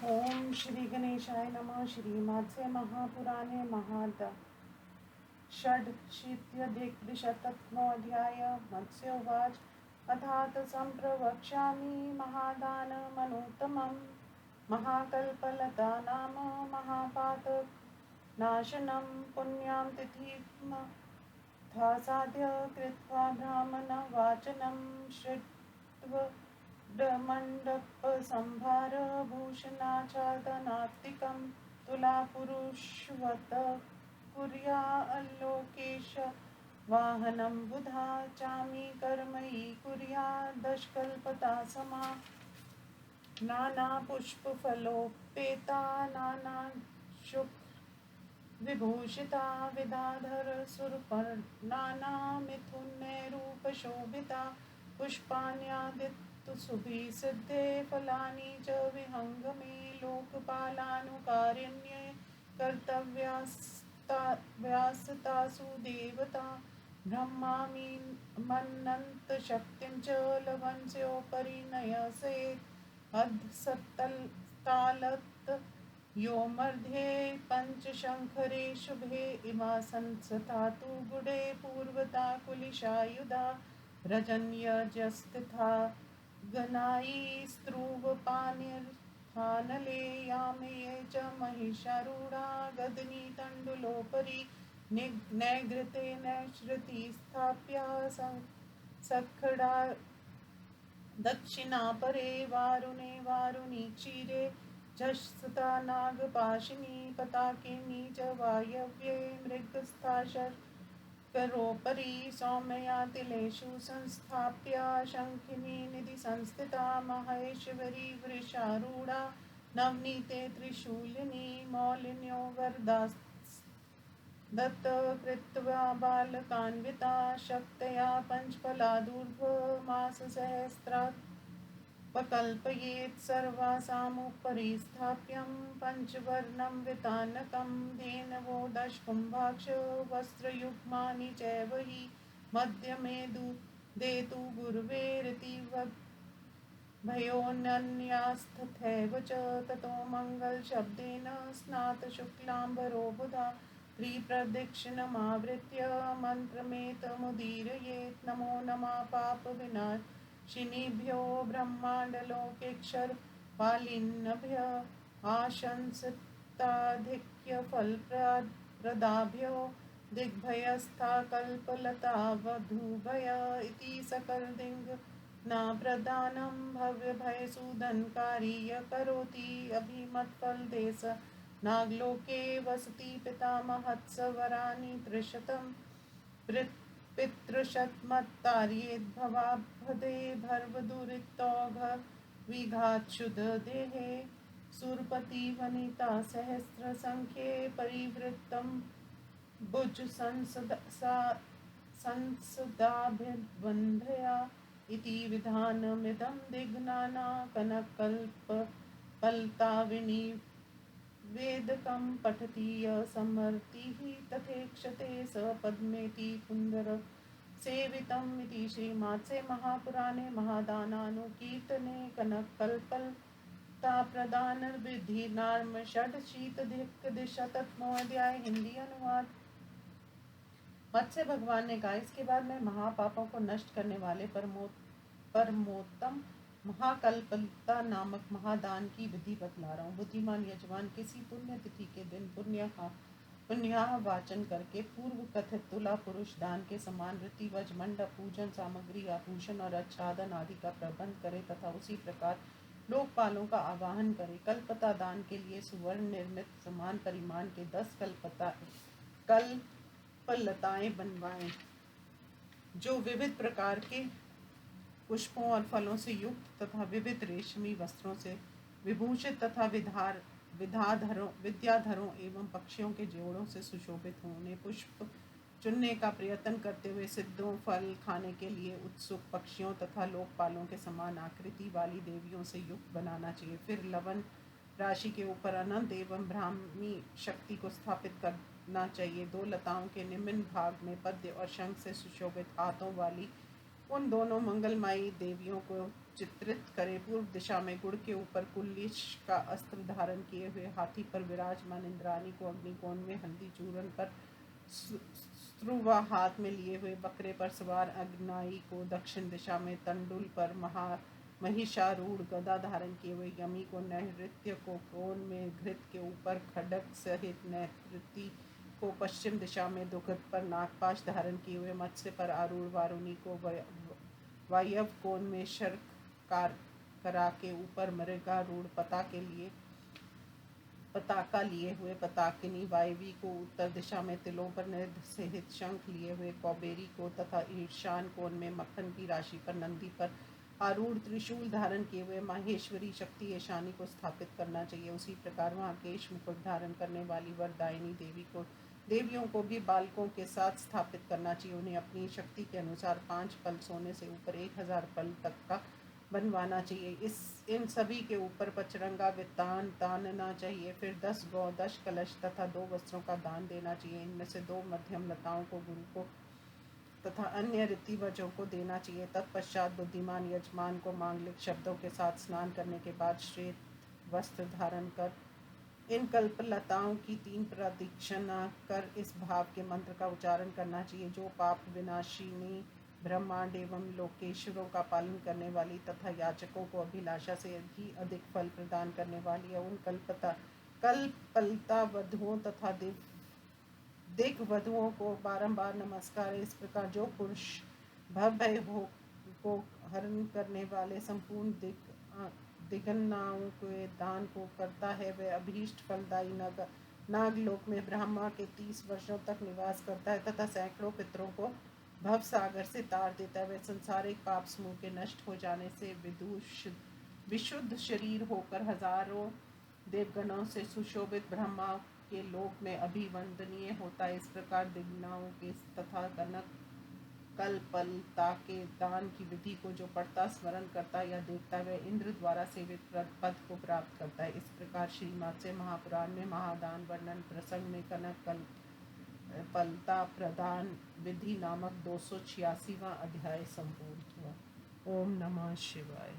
ओम श्री गणेशाय नमः। श्रीमात्से महापुराणे षड्शीत्यधिकद्विशततमोऽध्याय। मत्स्य उवाच अथात सम्प्रवक्ष्यामि महादानमनुत्तमम्। महाकल्पलता नाम महापातकनाशनं पुण्यां तिथिमथा साध्य कृत्वा ब्राह्मणवाचनं श्रुत्वमण्डपसंभारभूषणाच्छादनात्तिकं तुलापुरुषवत् कुर्याल्लोकेश वाहनं बुधा चामी कर्मयि कुर्यादशकल्पता समा। नानापुष्पफलोपेता नानाशुक्लविभूषिता विद्याधर सुरपर्णानामिथुनैरूपशोभिता पुष्पाण्यादितसुभिसिद्धे फलानि च विहङ्गमे लोकपालानुकारिण्ये कर्तव्यास्तासु देवता ब्रह्मामि मन्नन्तशक्तिं च लवणस्योपरि नयसेत् अधस्तलत् यो मध्ये पञ्चशङ्खरे शुभे इमा संस्थातु गुडे पूर्वता कुलिशायुधा रजन्यजस्थिता गणायि स्त्रूवपानिर्हानले यामये च महिषारूढा गदनी तण्डुलोपरि नैघृतेन श्रुति स्थाप्या सखडा दक्षिणापरे वारुणे वारुणी क्षीरे झषता नागपाशिनी पताकिनी च वायव्ये मृगस्था शर्करोपरि सौम्या तिलेषु संस्थाप्य शङ्खिनी निधि संस्थिता महेश्वरी वृषारूढा नवनीते त्रिशूलिनी मौलिन्यो वरदास्तत् कृत्वा बालकान्विता शक्तया पञ्चफलादूर्ध्वमाससहस्रात् पकल्पयेत् सर्वासामुपरि स्थाप्यं पञ्चवर्णं वितानकं धेनवो दशकुम्भाक्ष वस्त्रयुग्मानि चैव हि मध्यमे देतु गुरुवेरिति भयोऽनन्यास्तथैव च ततो मङ्गलशब्देन स्नातशुक्लाम्बरो बुधा त्रिप्रदक्षिणमावृत्य मन्त्रमेतमुदीरयेत् नमो नमः पापविनाशिनिभ्यो ब्रह्माण्डलोकेक्षरपालिन्यभ्य आशंसिताधिक्यफलप्रदाभ्यो दिग्भयस्था कल्पलतावधूभय इति सकलदिङ् न प्रदानं भव्यभयसूदनकारी य करोति अभिमतफलदेश नागलोके वसति पितामहत्सवरानि त्रिशतं पितृशतमत्तार्येद्भवाब्धे भर्वदुरितौघ विघातशुद्धदेहे सुरपति वनिता सहस्रसङ्ख्ये परिवृत्तं भुज संसदाभिवन्धया इति विधानमिदं दिग्नाना कनकल्पलताविनी वेदकं पठति समर्तिः तथेक्षते स पद्मेति पुंदर सेवितम् इति श्रीमात्से महापुराणे महादानानुकीर्तने कनकल्पलता प्रदान विधि नाम षड्शीतधिकद्विशततमोऽध्याय। हिंदी अनुवाद। मत्स्य भगवान ने कहा, इसके बाद मैं महापापों को नष्ट करने वाले परमोत्तम महाकल्पलता नामक महादान की विधि बतला रहा हूँ। बुद्धिमान यजमान किसी पुण्य तिथि के दिन पुण्याह वाचन करके पूर्व कथित तुला पुरुष दान के समान ऋतिवज मंडप पूजन सामग्री आभूषण और आच्छादन आदि का प्रबंध करे तथा उसी प्रकार लोकपालों का आवाहन करे। कल्पता दान के लिए सुवर्ण निर्मित समान परिमाण के 10 कल्पलताएं बनवाएं, जो विविध प्रकार के पुष्पों और फलों से युक्त तथा विविध रेशमी वस्त्रों से विभूषित तथा विद्याधरों एवं पक्षियों के जोड़ों से सुशोभित हों। उन्हें पुष्प चुनने का प्रयत्न करते हुए सिद्धों फल खाने के लिए उत्सुक पक्षियों तथा लोकपालों के समान आकृति वाली देवियों से युक्त बनाना चाहिए। फिर लवण राशि के ऊपर अनंत एवं ब्राह्मी शक्ति को स्थापित करना चाहिए। 2 लताओं के निम्न भाग में पद्य और शंख से सुशोभित हाथों वाली उन दोनों मंगलमयी देवियों को चित्रित करे। पूर्व दिशा में गुड़ के ऊपर कुल्लिश का अस्त्र धारण किए हुए हाथी पर विराजमान इंद्राणी को अग्निकोण में हल्दी चूर्ण पर स्त्रुवा हाथ में लिए हुए बकरे पर सवार अग्नाई को दक्षिण दिशा में तंडुल पर महिषारूढ़ गदा धारण किए हुए यमी को नैऋत्य को कोण में घृत के ऊपर खड्ग सहित नैऋति को पश्चिम दिशा में दुखद पर नागपाश धारण किए हुए मत्स्य पर आरूढ़ वारुणी को वायव्य कोण में शर्क करा के ऊपर मृगारूढ़ पताका लिए हुए पताकिनी वायवी को उत्तर दिशा में तिलों पर निध सहित शंख लिए हुए कौबेरी को तथा ईशान कोण में मक्खन की राशि पर नंदी पर आरूढ़ त्रिशूल धारण किए हुए माहेश्वरी शक्ति ईशानी को स्थापित करना चाहिए। उसी प्रकार वहाँ केश मुकुट धारण करने वाली वरदायिनी देवियों को भी बालकों के साथ स्थापित करना चाहिए। उन्हें अपनी शक्ति के अनुसार 5 पल सोने से ऊपर 1000 पल तक का बनवाना चाहिए। इन सभी के ऊपर पचरंगा वितान तानना चाहिए। फिर 10 गौ 10 कलश तथा 2 वस्त्रों का दान देना चाहिए। इनमें से 2 मध्यम लताओं को गुरु को तथा अन्य रीतिवजों को देना चाहिए। तत्पश्चात बुद्धिमान यजमान को मांगलिक शब्दों के साथ स्नान करने के बाद श्वेत वस्त्र धारण कर इन कल्पलताओं की 3 प्रदक्षिणा कर इस भाव के मंत्र का उच्चारण करना चाहिए। जो पाप विनाशिनी ब्रह्मांड एवं लोकेश्वरों का पालन करने वाली तथा याचकों को अभिलाषा से भी अधिक फल प्रदान करने वाली है, उन कल्पलता वधुओं तथा दिग वधुओं को बारंबार नमस्कार। इस प्रकार जो पुरुष भय को हरण करने वाले संपूर्ण दिगन्नाओं के दान को करता है, वह अभीष्ट फलदायी नागलोक में ब्रह्मा के 30 वर्षों तक निवास करता है तथा सैकड़ों पितरों को भव सागर से तार देता है। वह संसारिक पाप समूह के नष्ट हो जाने से विशुद्ध शरीर होकर हजारों देवगणों से सुशोभित ब्रह्मा के लोक में अभिवंदनीय होता है। इस प्रकार दिग्नाओं के तथा कनक कल्पलता के दान की विधि को जो पढ़ता स्मरण करता या देखता है, वह इंद्र द्वारा सेवित पद को प्राप्त करता है। इस प्रकार श्रीमत्स्य महापुराण में महादान वर्णन प्रसंग में कनक कल्पलता प्रदान विधि नामक 286वां अध्याय संपूर्ण हुआ। ओम नमः शिवाय।